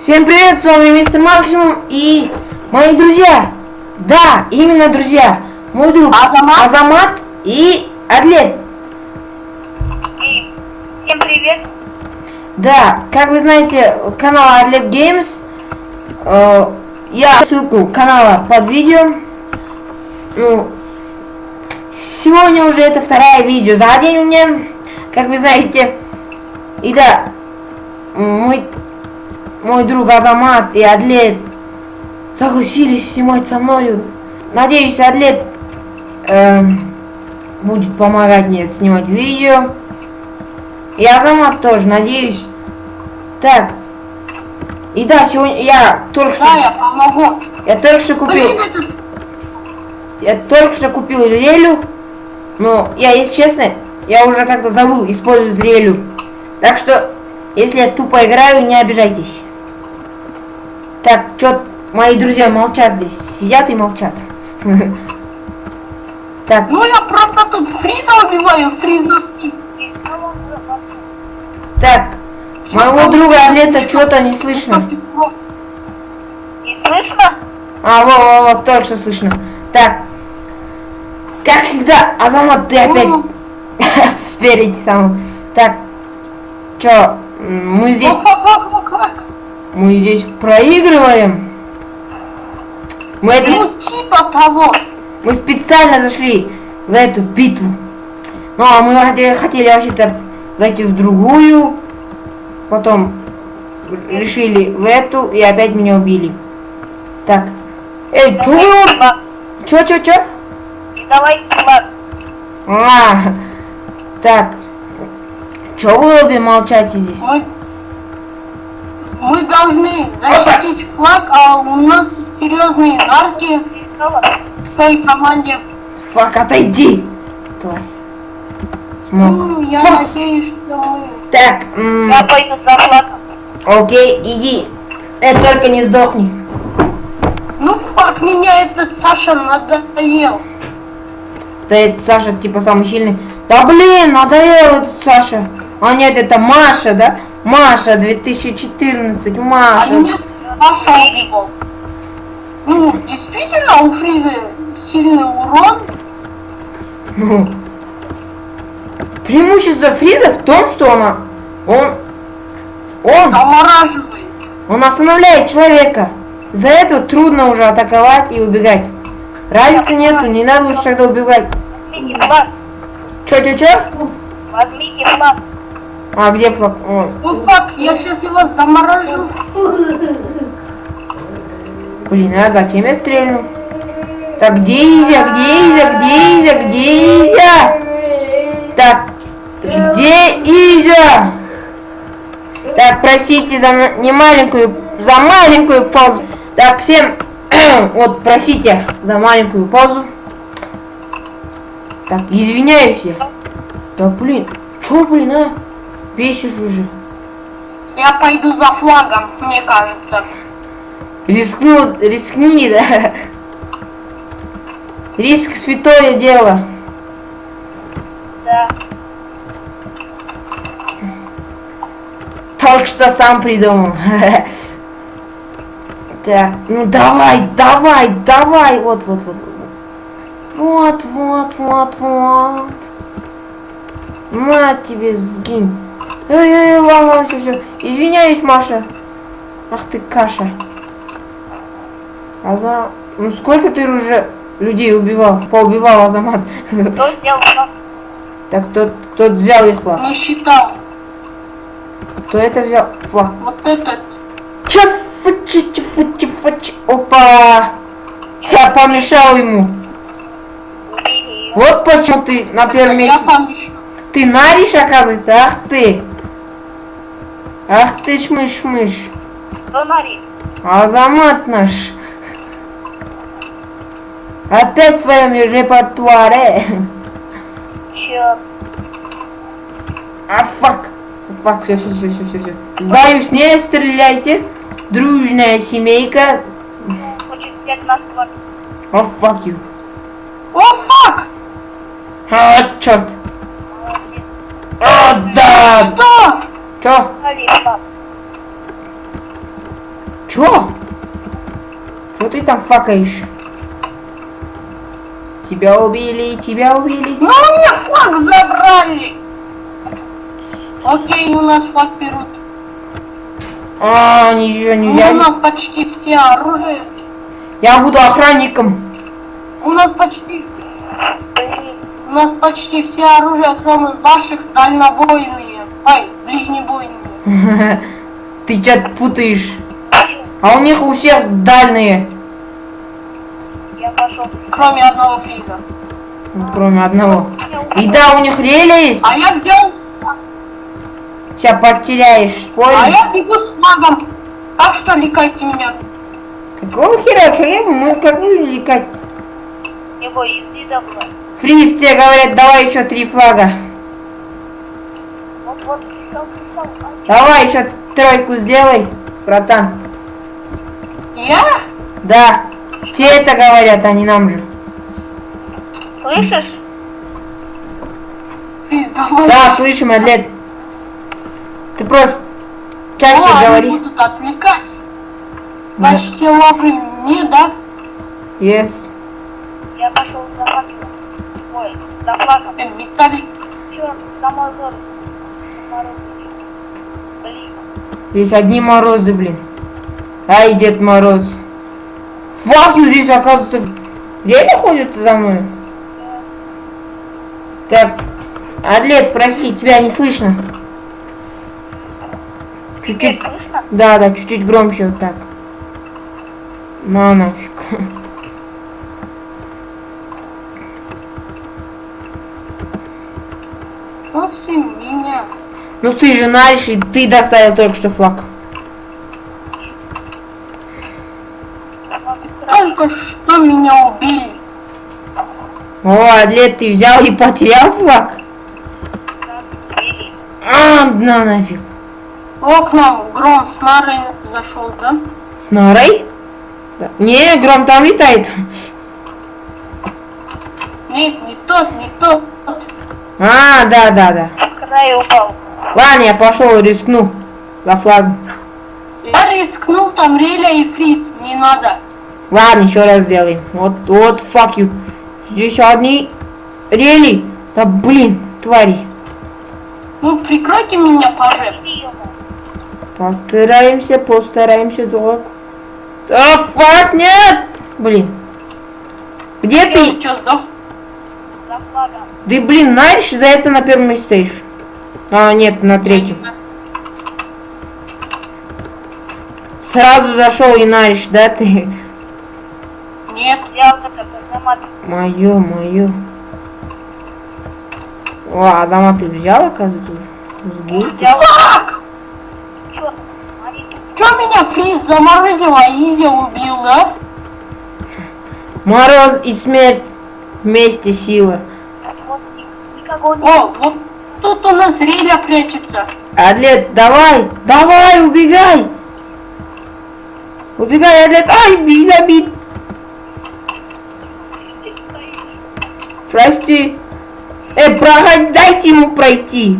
Всем привет, с вами Мистер Максимум и мои друзья. Да, именно друзья. Мой друг Азамат и Адлет. Всем привет. Да, как вы знаете, канал Адлет Геймс. Я ссылку канала под видео. Сегодня уже это второе видео за день у меня, как вы знаете. И да, мой друг Азамат и Адлет согласились снимать со мною. Надеюсь, Адлет будет помогать мне снимать видео. И Азамат тоже, надеюсь. Так. И да, сегодня я только что... Да, я помогу. Я только что купил... Я только что купил релю. Но я, если честно, я уже как-то забыл использовать релю. Так что, если я тупо играю, не обижайтесь. Так, что мои друзья молчат здесь. Сидят и молчат. Так. Ну я просто тут Фриза убиваю, Фриза. Так, моего друга Адлета что-то не слышно. Не слышно? А, вот, только что слышно. Так, как всегда, Азамат, ты опять спереди сам. Так, чё, мы здесь... Мы здесь проигрываем. Мы это... Ну, типа того. Мы специально зашли в эту битву. Ну, а мы хотели вообще-то зайти в другую. Потом решили в эту и опять меня убили. Так. Эй, чё? Давай, А, так. Чё вы обе молчите здесь? Мы должны защитить флаг, а у нас тут серьезные нарки в своей команде. Фак, отойди! Тварь. Смог. Ну, я надеюсь, что мы... Так, Я пойду за флагом. окей, иди. Только не сдохни. Ну, фак, меня этот Саша надоел. Да это Саша типа самый сильный. Да блин, надоел этот Саша. А нет, это Маша, да? Маша 2014, Маша. А меня Саша убивал. Ну, действительно, у Фризы сильный урон. Ну, преимущество Фриза в том, что Замораживает. он останавливает человека. За это трудно уже атаковать и убегать. Разницы нету, не надо лучше тогда убегать. Возьмите флаг. Чё? Возьмите флаг. А где флаг? Ой. Ну фак, я сейчас его заморажу. Блин, а зачем я стрельну? Так, где Изя? Так, где Изя? Так, простите за маленькую паузу. Так, всем, вот, простите за маленькую паузу. Так, извиняюсь я. Да, блин, а? Бесишь уже. Я пойду за флагом, мне кажется. Рискни, да? Риск святое дело. Да. Только что сам придумал. Так, ну давай. Вот. На тебе, сгинь. Эй, ладно, все. Извиняюсь, Маша. Ах ты каша. Ну сколько ты уже людей поубивал, Азамат? Кто сделал флаг? Так, кто взял их флаг? Не считал. Кто это взял флаг? Вот этот. Чафучи. Опа! Я помешал ему. Вот почему ты на первом месте. Я помешал. Ты наришь, оказывается? Ах ты шмыш. Кто нарис? Азамат наш. Опять в своем репертуаре. Чё? Фак, все. Сдаюсь, не стреляйте. Дружная семейка. Хочет взять нас флаг. Fuck you. О, фак! Черт. Да! Что? Чё? Чё? Что ты там факаешь? Тебя убили, тебя убили. Ну, у меня флаг забрали. Окей, у нас флаг берут. А, ничего не У взяли. нас почти все оружие. Я буду охранником. У нас почти все оружие, кроме ваших дальнобойные. Ай, ближнебойные. Ты что-то путаешь. А у них у всех дальние. Я пошел. Кроме одного фриза. Ну, кроме одного. И да, у них реля есть. А я взял... Сейчас потеряешь, А спорим. я бегу с флагом. Так что ликайте меня. Какого хера? Мы как будем ликать? Его иди давай. Фриз, тебе говорят, давай еще 3 флага. Вот, пришел. Давай еще 3 сделай, братан. Я? Да. Те это говорят, а не нам же. Слышишь? Фриз, давай. Да, слышим, Адлет. Ты просто чаще Они говори. будут отвлекать. Да. Значит, все лавры мне, да? Yes. Я пошел за факелом. Ой, за флагом. Металлик. Черт, за морозом. Блин. Здесь одни морозы, блин. Ай, Дед Мороз. Фак, здесь, оказывается, реально ходят за мной? Так, Адлет, прости, тебя не слышно. Чуть-чуть. Слышно? Да, чуть-чуть громче вот так. На нафиг. Вовсе меня. Ну ты же знаешь, и ты доставил только что флаг. Только что меня убили. О, Адлет, ты взял и потерял флаг? А, на нафиг. О, к нам Гром с Нарой зашел, да? С Норой? Да. Не, Гром там летает. Нет, не тот, не тот. А, да. Когда я упал. Ладно, я пошел, рискну. За флаг. Я рискнул, там Реля и Фриз, не надо. Ладно, еще раз сделаем. Вот, fuck you. Здесь одни рели. Да блин, твари. Ну, прикройте меня, пожалуйста. Постараемся, дурак. Да, фак, нет! Блин. Где ты? Ты что, сдох? За флагом. Ты, блин, знаешь, за это на первом месте стоишь. А, нет, на 3. Сразу зашел и наришь, да, ты? Нет. Взял это, автомат. Мое. О, Азамат ты взял, оказывается, уже? С гей? Взял. Фак! Черт, они тут. Чё меня Фриз заморозил, а Изи убил, да? Мороз и смерть вместе сила. Вот никого не. О, вот тут у нас Реля прячется. Адлет, давай, убегай. Убегай, Адлет. Ай, забит. Прости. Проходи, дайте ему пройти.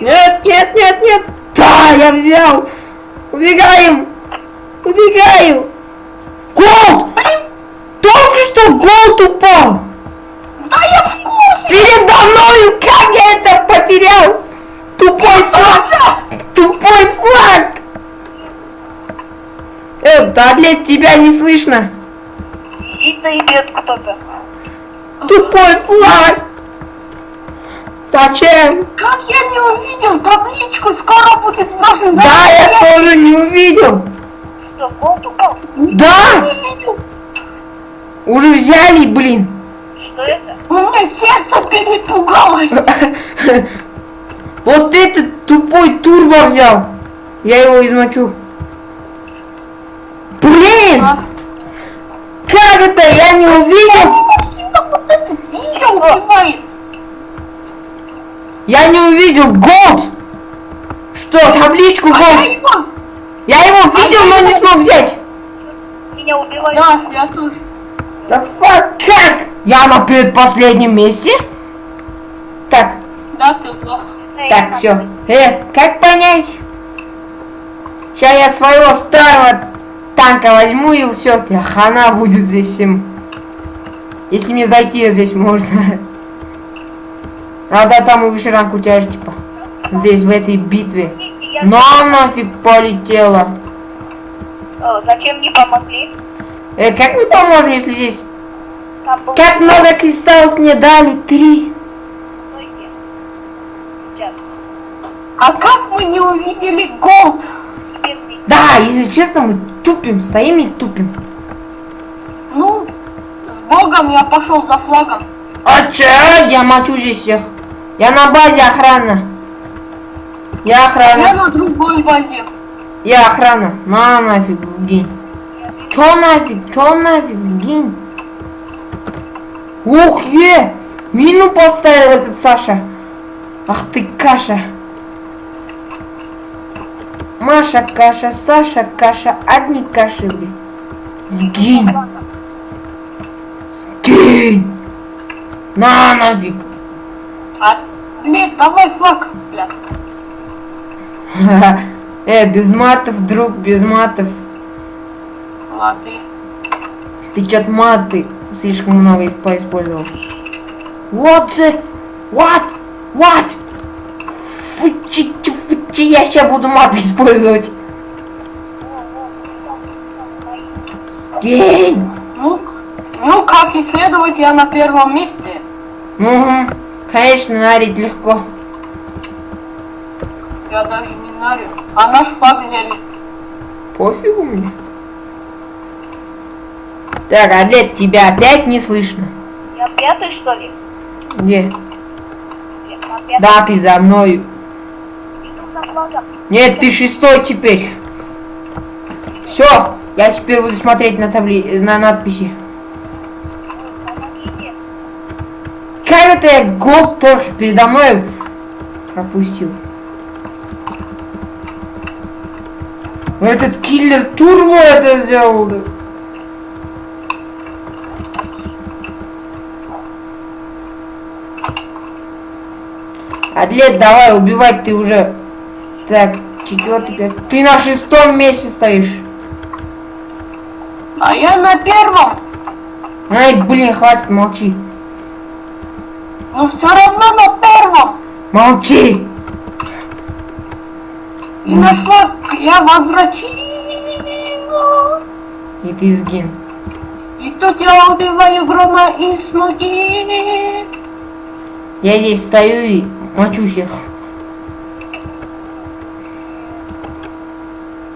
Нет. Да, я взял. Убегаю. Голд! Только что голд упал. Да я в курсе! Передо мною, как я это потерял? Тупой флаг! Адлет, тебя не слышно. Сидит и идет кто-то. Тупой флаг! Зачем? Как я не увидел табличку, скоро будет сброшен за... Да, я тоже не увидел. Что, голд упал? Да! Не видел. Уже взяли, блин. Что это? У меня сердце перепугалось. Вот этот тупой турбо взял. Я его измочу. Блин! А? Как это? Я не увидел. Всегда вот этот Изи убивает. Я не увидел голд. Что, табличку А я голд? его... Я его видел, но не смог взять. Меня убивают. Да, я тоже. Да фак, как? Я на предпоследнем месте? Так, Да, ты лох. так, все. Как понять? Сейчас я своего старого танка возьму и все, хана будет здесь всем. Если мне зайти здесь можно. Правда, самый высший ранг у тебя же типа здесь, в этой битве. Но нафиг полетела. Зачем не помогли? Как мы поможем, если здесь... Там был... Как много кристаллов мне дали? 3. Стойте. Сейчас. А как мы не увидели голд? Теперь ты. Да, если честно, мы тупим, стоим и тупим. Ну, с богом я пошел за флагом. А че? Я мочу здесь всех. Я на базе охрана. Я Я охрана. на другой базе. Я охрана. На нафиг, сгинь. Чё нафиг, сгинь. Ух, мину поставил этот Саша. Ах ты каша. Маша каша, Саша каша, одни каши, блин. Сгинь. Сгинь. На нафиг. Блин, давай флаг, бля. Без матов, друг, без матов. Ладно. Ты чё-то маты слишком много поиспользовал. What? Фучи, я сейчас буду маты использовать. Скинь. Ну как исследовать, я на первом месте. Угу. Конечно, нарить легко. Я даже не нарю. А наш флаг взяли. Пофигу мне. Так, Адлет, тебя опять не слышно. Я пятый, что ли? Где? Нет, на пятый. Да, ты за мною. Иду за флагом. Нет, ты 6 теперь. Все, я теперь буду смотреть на на надписи. Помогите. Как это я голд тоже передо мной пропустил? Этот киллер турбо это сделал. Да. Адлет, давай, убивать ты уже. Так, 4-й, 5. Ты на 6 месте стоишь. А я на первом. Ай, блин, хватит, молчи. Но все равно на первом. Молчи. И на флаг я возвратила. И ты сгин. И тут я убиваю грома и смоги. Я здесь стою и мочу всех.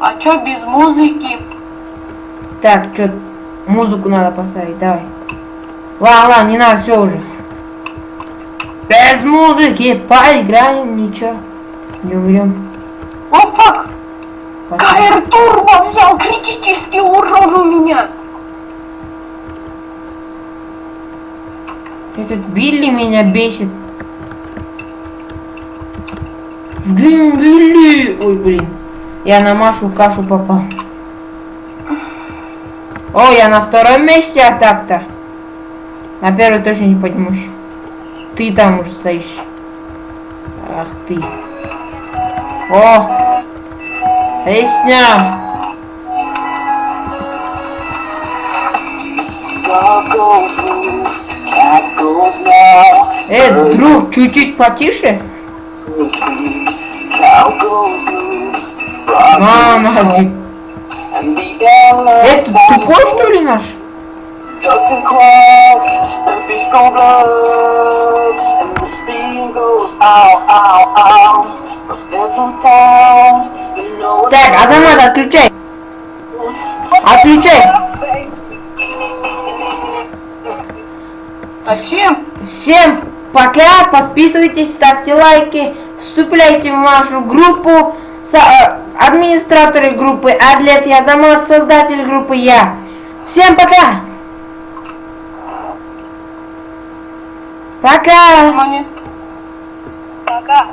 А чё без музыки? Так, что, музыку надо поставить, давай. Ладно, не надо, все уже. Без музыки поиграем, ничего. Не умрем. О, фак! КР Турбо взял критический урон у меня. Этот Билли меня бесит. Сгинь, Билли! Ой, блин. Я на Машу кашу попал. О, я на 2-м месте, а так-то. На 1-й точно не поднимусь. Ты там уже стоишь. Ах ты. О! Песня! Друг, чуть-чуть потише. Нафиг. Это тупой, что ли, наш? Так, Азамат, отключай. Отключай. Зачем? Всем пока, подписывайтесь, ставьте лайки, вступляйте в нашу группу, администраторы группы Адлет и Азамат, создатель группы я. Всем пока! Пока! Пока.